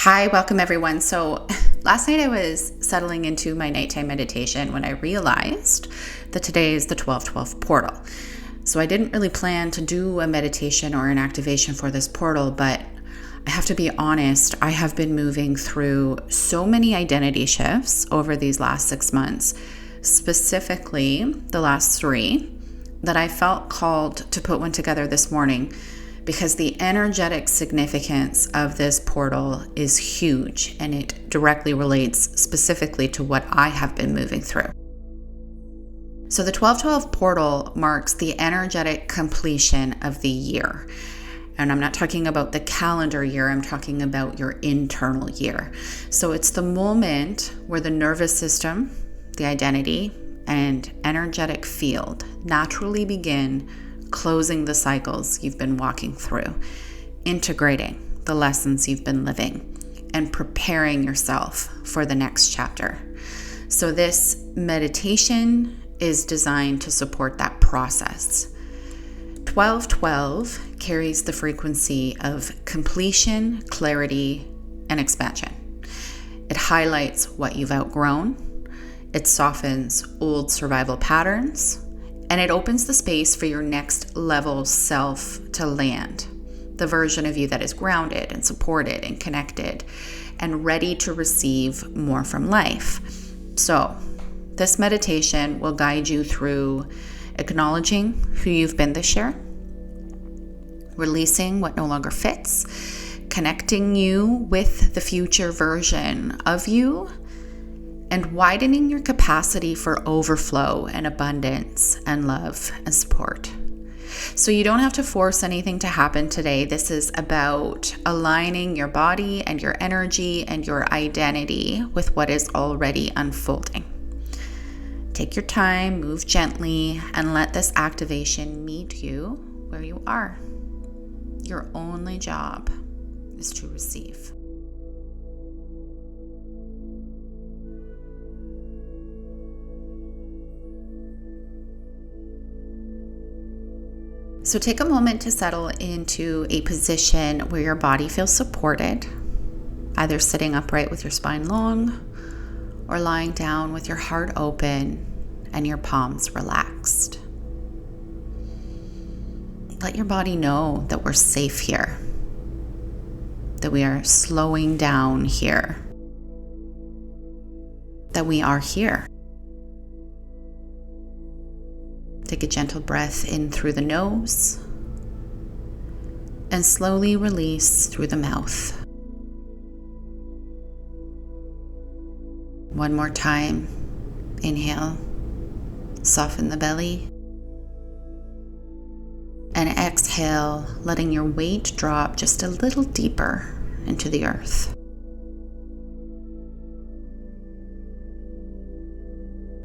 Hi, welcome everyone. So last night I was settling into my nighttime meditation when I realized that today is the 12/12 portal. So I didn't really plan to do a meditation or an activation for this portal, but I have to be honest, I have been moving through so many identity shifts over these last 6 months, specifically the last 3, that I felt called to put one together this morning because the energetic significance of this portal is huge and it directly relates specifically to what I have been moving through. So the 12/12 portal marks the energetic completion of the year. And I'm not talking about the calendar year, I'm talking about your internal year. So it's the moment where the nervous system, the identity, and energetic field naturally begin closing the cycles you've been walking through, integrating the lessons you've been living, and preparing yourself for the next chapter. So this meditation is designed to support that process. 12/12 carries the frequency of completion, clarity, and expansion. It highlights what you've outgrown, it softens old survival patterns, and it opens the space for your next level self to land, the version of you that is grounded and supported and connected and ready to receive more from life. So this meditation will guide you through acknowledging who you've been this year, releasing what no longer fits, connecting you with the future version of you, and widening your capacity for overflow and abundance and love and support. So you don't have to force anything to happen today. This is about aligning your body and your energy and your identity with what is already unfolding. Take your time, move gently, and let this activation meet you where you are. Your only job is to receive. So take a moment to settle into a position where your body feels supported, either sitting upright with your spine long or lying down with your heart open and your palms relaxed. Let your body know that we're safe here, that we are slowing down here, that we are here. Take a gentle breath in through the nose and slowly release through the mouth. One more time. Inhale, soften the belly. And exhale, letting your weight drop just a little deeper into the earth.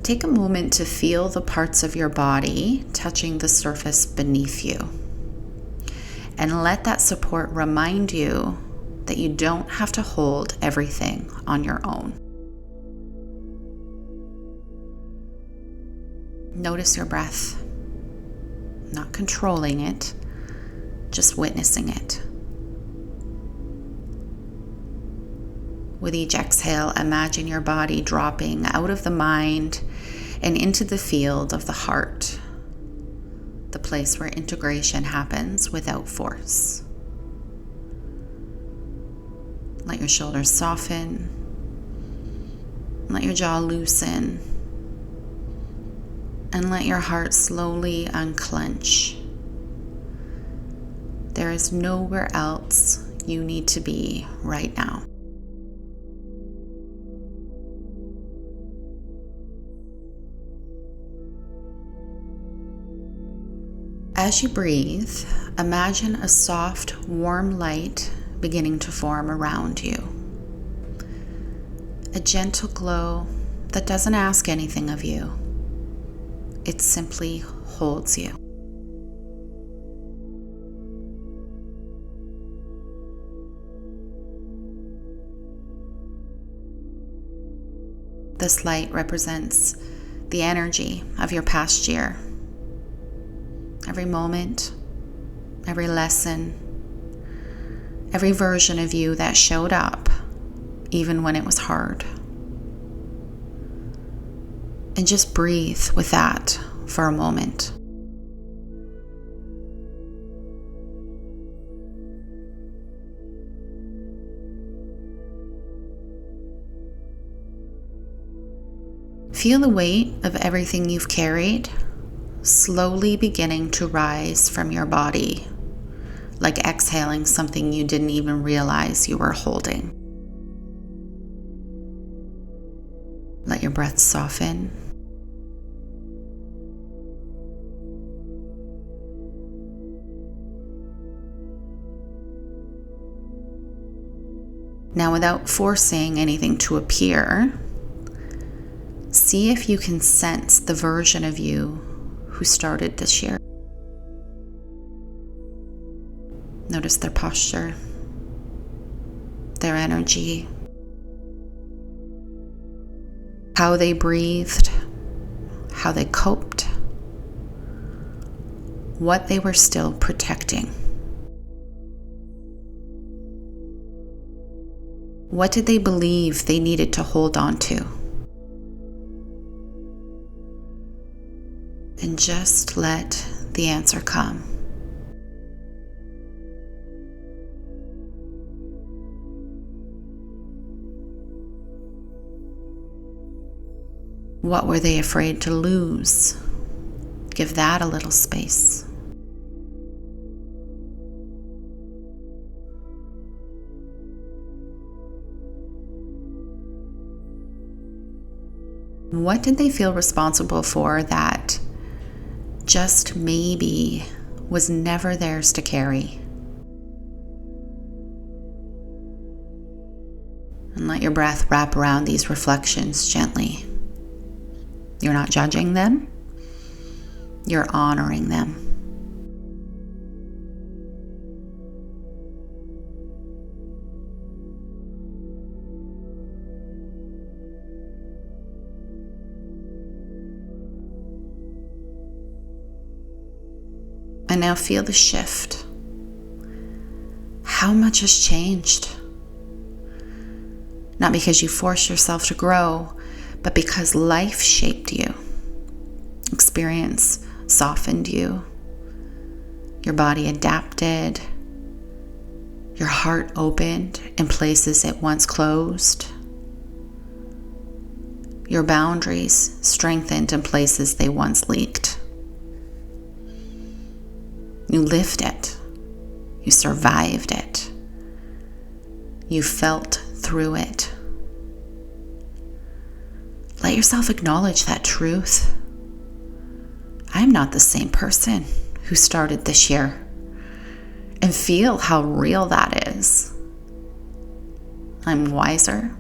Take a moment to feel the parts of your body touching the surface beneath you. And let that support remind you that you don't have to hold everything on your own. Notice your breath, not controlling it, just witnessing it. With each exhale, imagine your body dropping out of the mind and into the field of the heart, the place where integration happens without force. Let your shoulders soften. Let your jaw loosen. And let your heart slowly unclench. There is nowhere else you need to be right now. As you breathe, imagine a soft, warm light beginning to form around you. A gentle glow that doesn't ask anything of you. It simply holds you. This light represents the energy of your past year. Every moment, every lesson, every version of you that showed up even when it was hard. And just breathe with that for a moment. Feel the weight of everything you've carried slowly beginning to rise from your body, like exhaling something you didn't even realize you were holding. Let your breath soften. Now, without forcing anything to appear, see if you can sense the version of you who started this year. Notice their posture, their energy, how they breathed, how they coped, what they were still protecting. What did they believe they needed to hold on to? And just let the answer come. What were they afraid to lose? Give that a little space. What did they feel responsible for that just maybe was never theirs to carry? And let your breath wrap around these reflections gently. You're not judging them, you're honoring them. And now feel the shift. How much has changed? Not because you forced yourself to grow, but because life shaped you. Experience softened you. Your body adapted. Your heart opened in places it once closed. Your boundaries strengthened in places they once leaked. You lived it. You survived it. You felt through it. Let yourself acknowledge that truth. I'm not the same person who started this year. And feel how real that is. I'm wiser.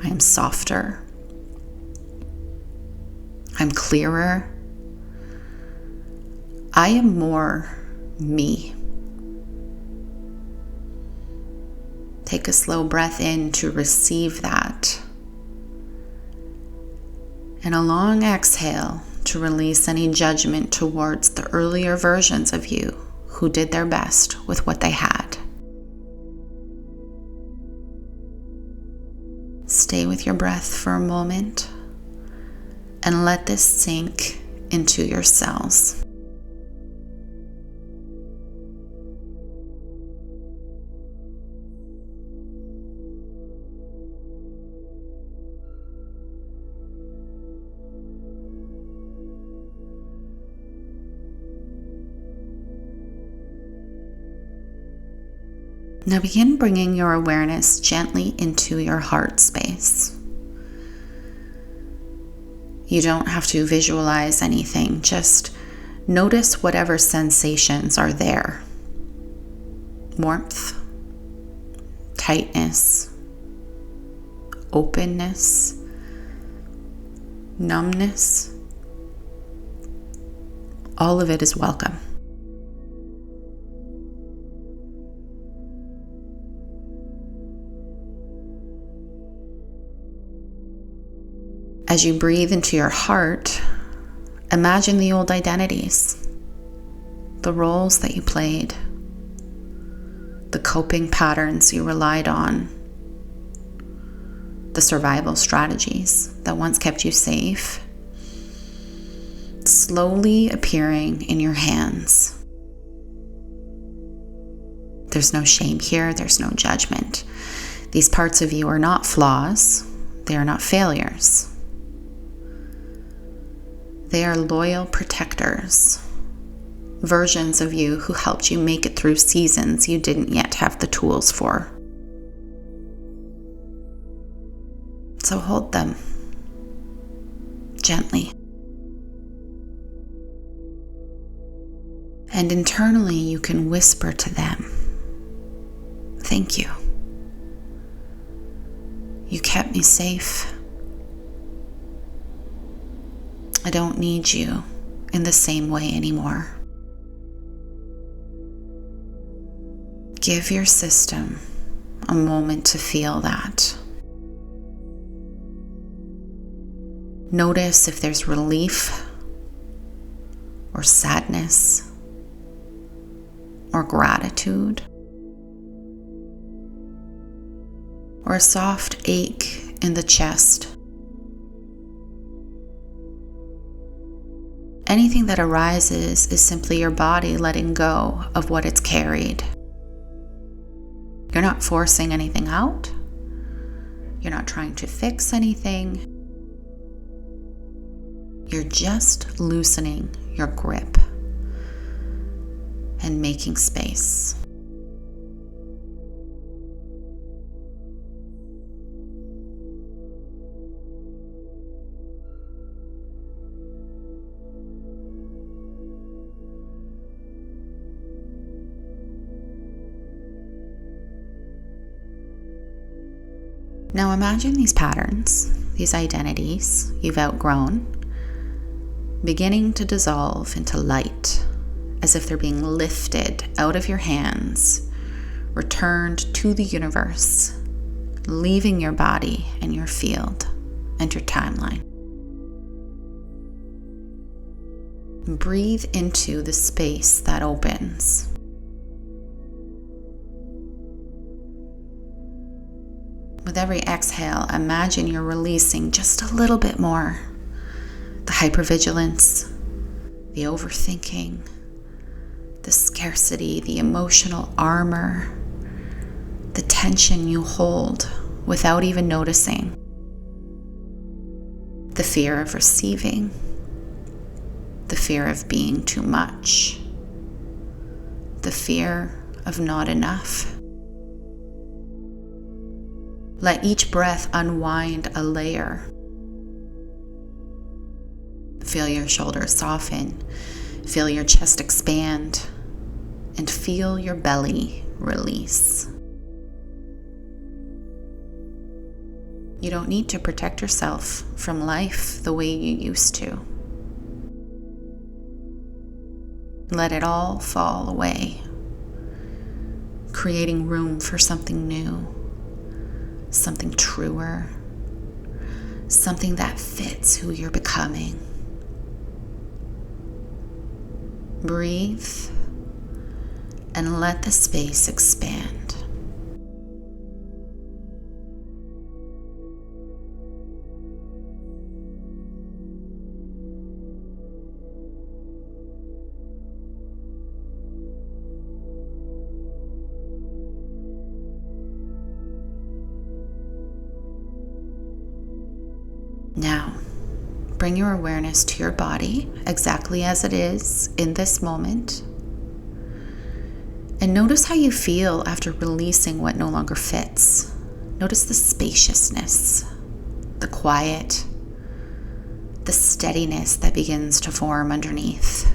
I'm softer. I'm clearer. I am more me. Take a slow breath in to receive that. And a long exhale to release any judgment towards the earlier versions of you who did their best with what they had. Stay with your breath for a moment and let this sink into your cells. Now begin bringing your awareness gently into your heart space. You don't have to visualize anything, just notice whatever sensations are there. Warmth, tightness, openness, numbness. All of it is welcome. As you breathe into your heart, imagine the old identities, the roles that you played, the coping patterns you relied on, the survival strategies that once kept you safe, slowly appearing in your hands. There's no shame here, there's no judgment. These parts of you are not flaws, they are not failures. They are loyal protectors, versions of you who helped you make it through seasons you didn't yet have the tools for. So hold them gently. And internally you can whisper to them, "Thank you. You kept me safe. I don't need you in the same way anymore." Give your system a moment to feel that. Notice if there's relief or sadness or gratitude or a soft ache in the chest. Anything that arises is simply your body letting go of what it's carried. You're not forcing anything out. You're not trying to fix anything. You're just loosening your grip and making space. Now imagine these patterns, these identities you've outgrown, beginning to dissolve into light, as if they're being lifted out of your hands, returned to the universe, leaving your body and your field and your timeline. Breathe into the space that opens. With every exhale, imagine you're releasing just a little bit more. The hypervigilance, the overthinking, the scarcity, the emotional armor, the tension you hold without even noticing, the fear of receiving, the fear of being too much, the fear of not enough. Let each breath unwind a layer. Feel your shoulders soften, feel your chest expand, and feel your belly release. You don't need to protect yourself from life the way you used to. Let it all fall away, creating room for something new, something truer, something that fits who you're becoming. Breathe and let the space expand. Now, bring your awareness to your body exactly as it is in this moment. And notice how you feel after releasing what no longer fits. Notice the spaciousness, the quiet, the steadiness that begins to form underneath.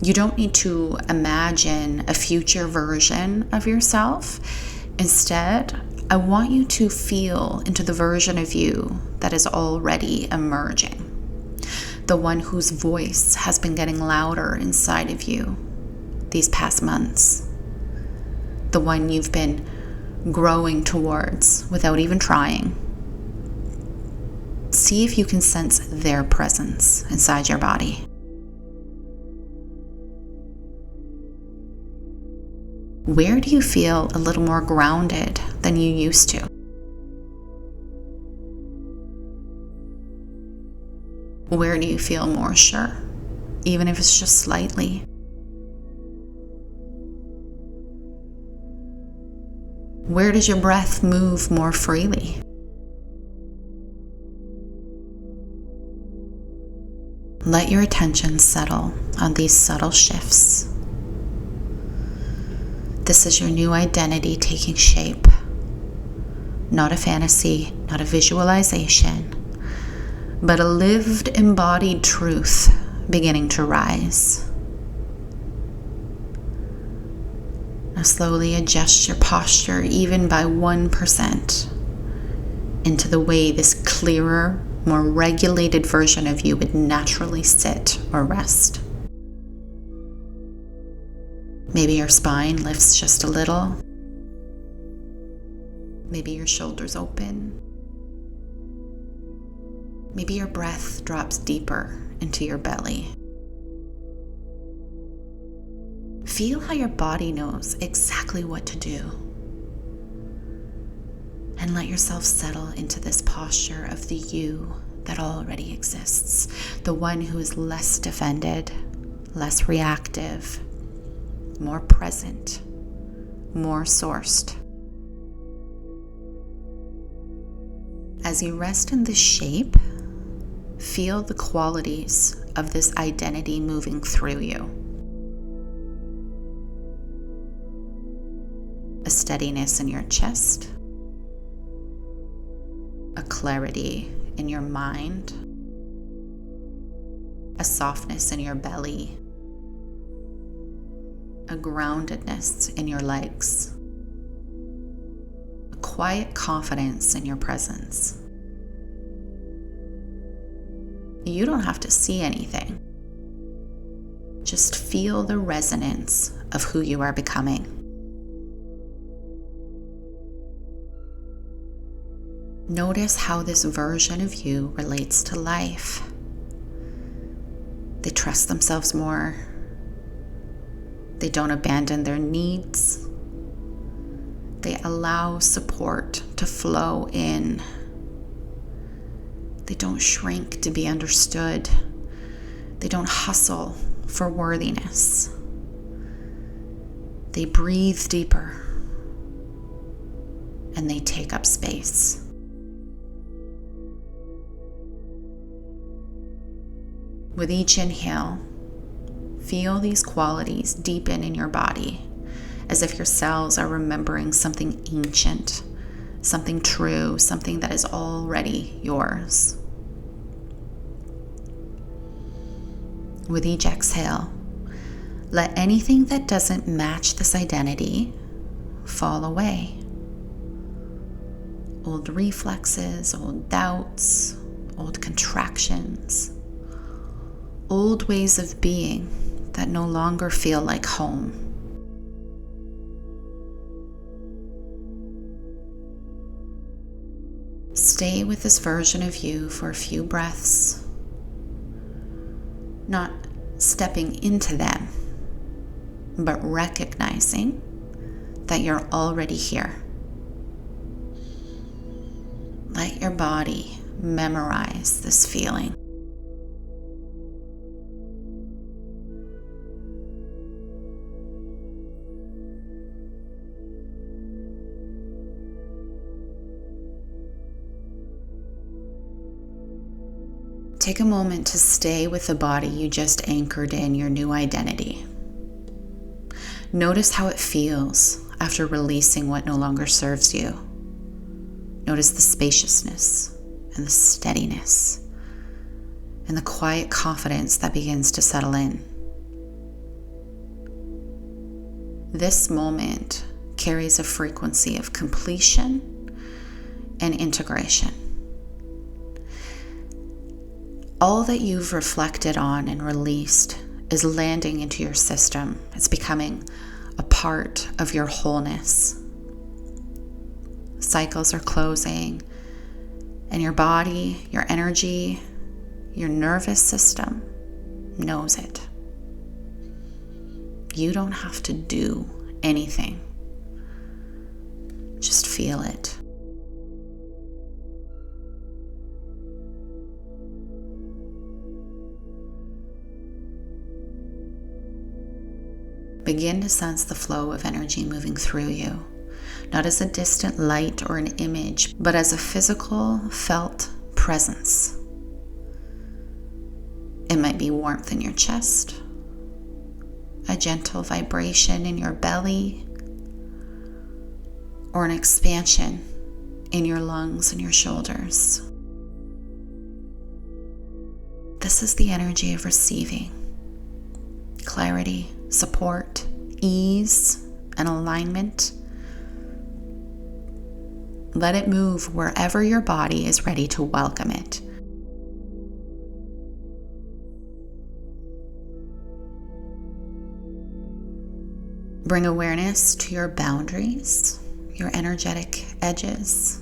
You don't need to imagine a future version of yourself. Instead, I want you to feel into the version of you that is already emerging, the one whose voice has been getting louder inside of you these past months, the one you've been growing towards without even trying. See if you can sense their presence inside your body. Where do you feel a little more grounded than you used to? Where do you feel more sure, even if it's just slightly? Where does your breath move more freely? Let your attention settle on these subtle shifts. This is your new identity taking shape. Not a fantasy, not a visualization, but a lived, embodied truth beginning to rise. Now slowly adjust your posture even by 1% into the way this clearer, more regulated version of you would naturally sit or rest. Maybe your spine lifts just a little. Maybe your shoulders open. Maybe your breath drops deeper into your belly. Feel how your body knows exactly what to do. And let yourself settle into this posture of the you that already exists. The one who is less defended, less reactive, more present, more sourced. As you rest in this shape, feel the qualities of this identity moving through you. A steadiness in your chest, a clarity in your mind, a softness in your belly, a groundedness in your legs, a quiet confidence in your presence. You don't have to see anything. Just feel the resonance of who you are becoming. Notice how this version of you relates to life. They trust themselves more. They don't abandon their needs. They allow support to flow in. They don't shrink to be understood. They don't hustle for worthiness. They breathe deeper and they take up space. With each inhale, feel these qualities deepen in your body, as if your cells are remembering something ancient, something true, something that is already yours. With each exhale, let anything that doesn't match this identity fall away. Old reflexes, old doubts, old contractions, old ways of being that no longer feel like home. Stay with this version of you for a few breaths, not stepping into them, but recognizing that you're already here. Let your body memorize this feeling. Take a moment to stay with the body you just anchored in your new identity. Notice how it feels after releasing what no longer serves you. Notice the spaciousness and the steadiness and the quiet confidence that begins to settle in. This moment carries a frequency of completion and integration. All that you've reflected on and released is landing into your system. It's becoming a part of your wholeness. Cycles are closing, and your body, your energy, your nervous system knows it. You don't have to do anything. Just feel it. Begin to sense the flow of energy moving through you, not as a distant light or an image, but as a physical, felt presence. It might be warmth in your chest, a gentle vibration in your belly, or an expansion in your lungs and your shoulders. This is the energy of receiving. Clarity, support, ease, and alignment. Let it move wherever your body is ready to welcome it. Bring awareness to your boundaries, your energetic edges.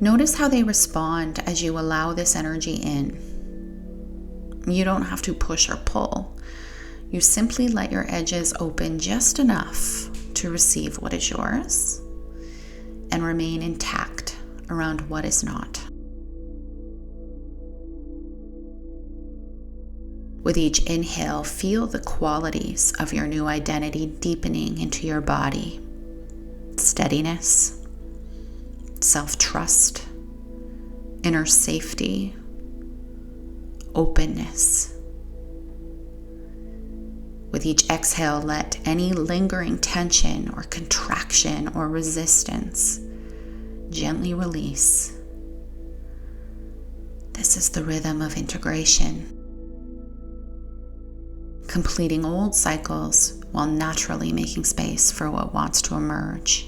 Notice how they respond as you allow this energy in. You don't have to push or pull. You simply let your edges open just enough to receive what is yours and remain intact around what is not. With each inhale, feel the qualities of your new identity deepening into your body. Steadiness, self-trust, inner safety, openness. With each exhale, let any lingering tension or contraction or resistance gently release. This is the rhythm of integration, completing old cycles while naturally making space for what wants to emerge.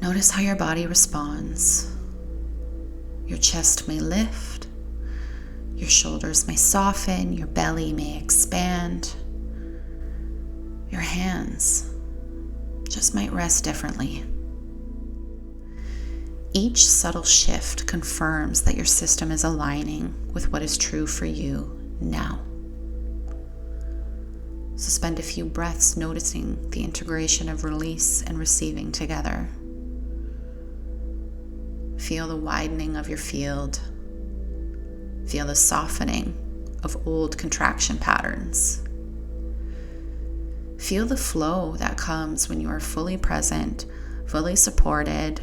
Notice how your body responds. Your chest may lift, your shoulders may soften, your belly may expand. Your hands just might rest differently. Each subtle shift confirms that your system is aligning with what is true for you now. So spend a few breaths noticing the integration of release and receiving together. Feel the widening of your field. Feel the softening of old contraction patterns. Feel the flow that comes when you are fully present, fully supported,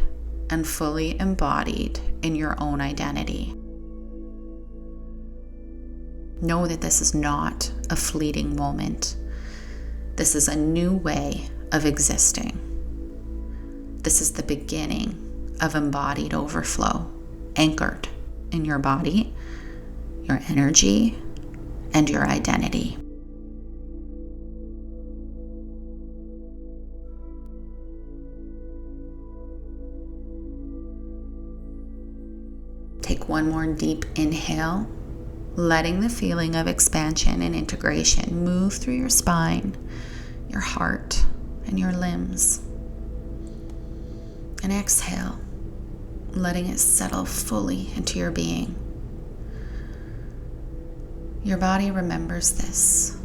and fully embodied in your own identity. Know that this is not a fleeting moment. This is a new way of existing. This is the beginning of embodied overflow, anchored in your body, your energy, and your identity. Take one more deep inhale, letting the feeling of expansion and integration move through your spine, your heart, and your limbs. And exhale, letting it settle fully into your being. Your body remembers this.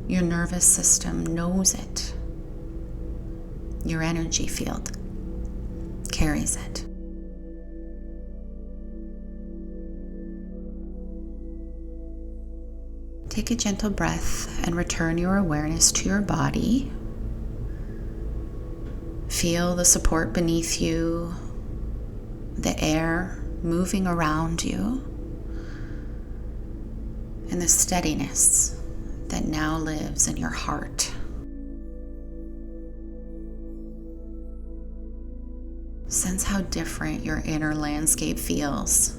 Your nervous system knows it. Your energy field carries it. Take a gentle breath and return your awareness to your body. Feel the support beneath you, the air moving around you, and the steadiness that now lives in your heart. Sense how different your inner landscape feels.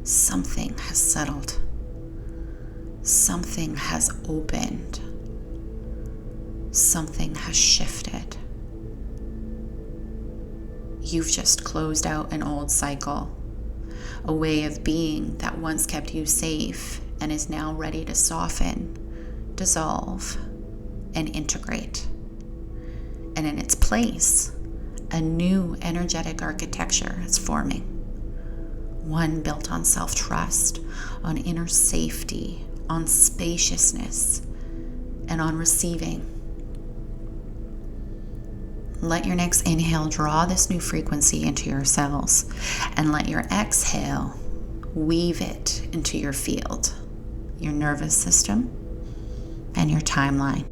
Something has settled. Something has opened. Something has shifted. You've just closed out an old cycle, a way of being that once kept you safe and is now ready to soften, dissolve, and integrate. And in its place, a new energetic architecture is forming. One built on self-trust, on inner safety, on spaciousness, and on receiving. Let your next inhale draw this new frequency into your cells, and let your exhale weave it into your field, your nervous system, and your timeline.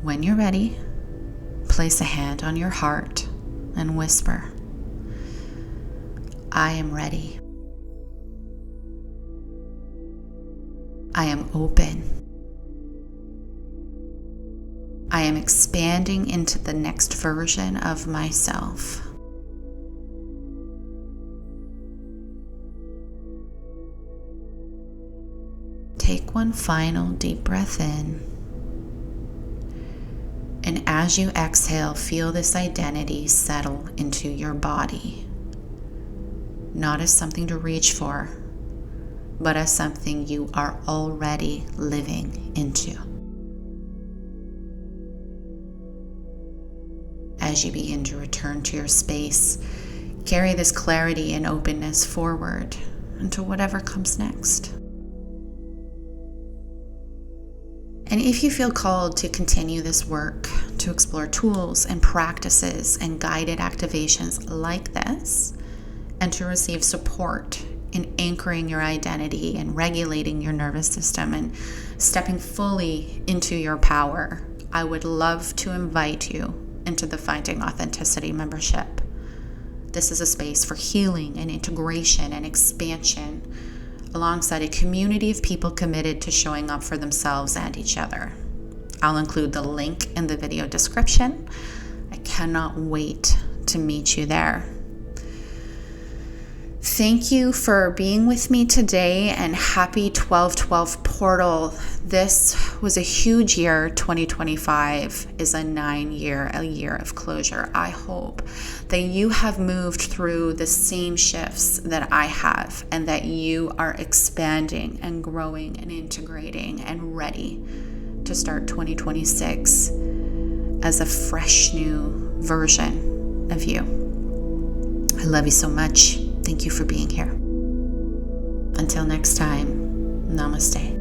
When you're ready, place a hand on your heart and whisper, "I am ready. I am open. I am expanding into the next version of myself." Take one final deep breath in. And as you exhale, feel this identity settle into your body. Not as something to reach for, but as something you are already living into. As you begin to return to your space, carry this clarity and openness forward into whatever comes next. And if you feel called to continue this work, to explore tools and practices and guided activations like this, and to receive support in anchoring your identity and regulating your nervous system and stepping fully into your power, I would love to invite you into the Finding Authenticity membership. This is a space for healing and integration and expansion, alongside a community of people committed to showing up for themselves and each other. I'll include the link in the video description. I cannot wait to meet you there. Thank you for being with me today, and happy 12/12 portal. This was a huge year. 2025 is a year of closure. I hope that you have moved through the same shifts that I have, and that you are expanding and growing and integrating and ready to start 2026 as a fresh new version of you. I love you so much. Thank you for being here. Until next time, namaste.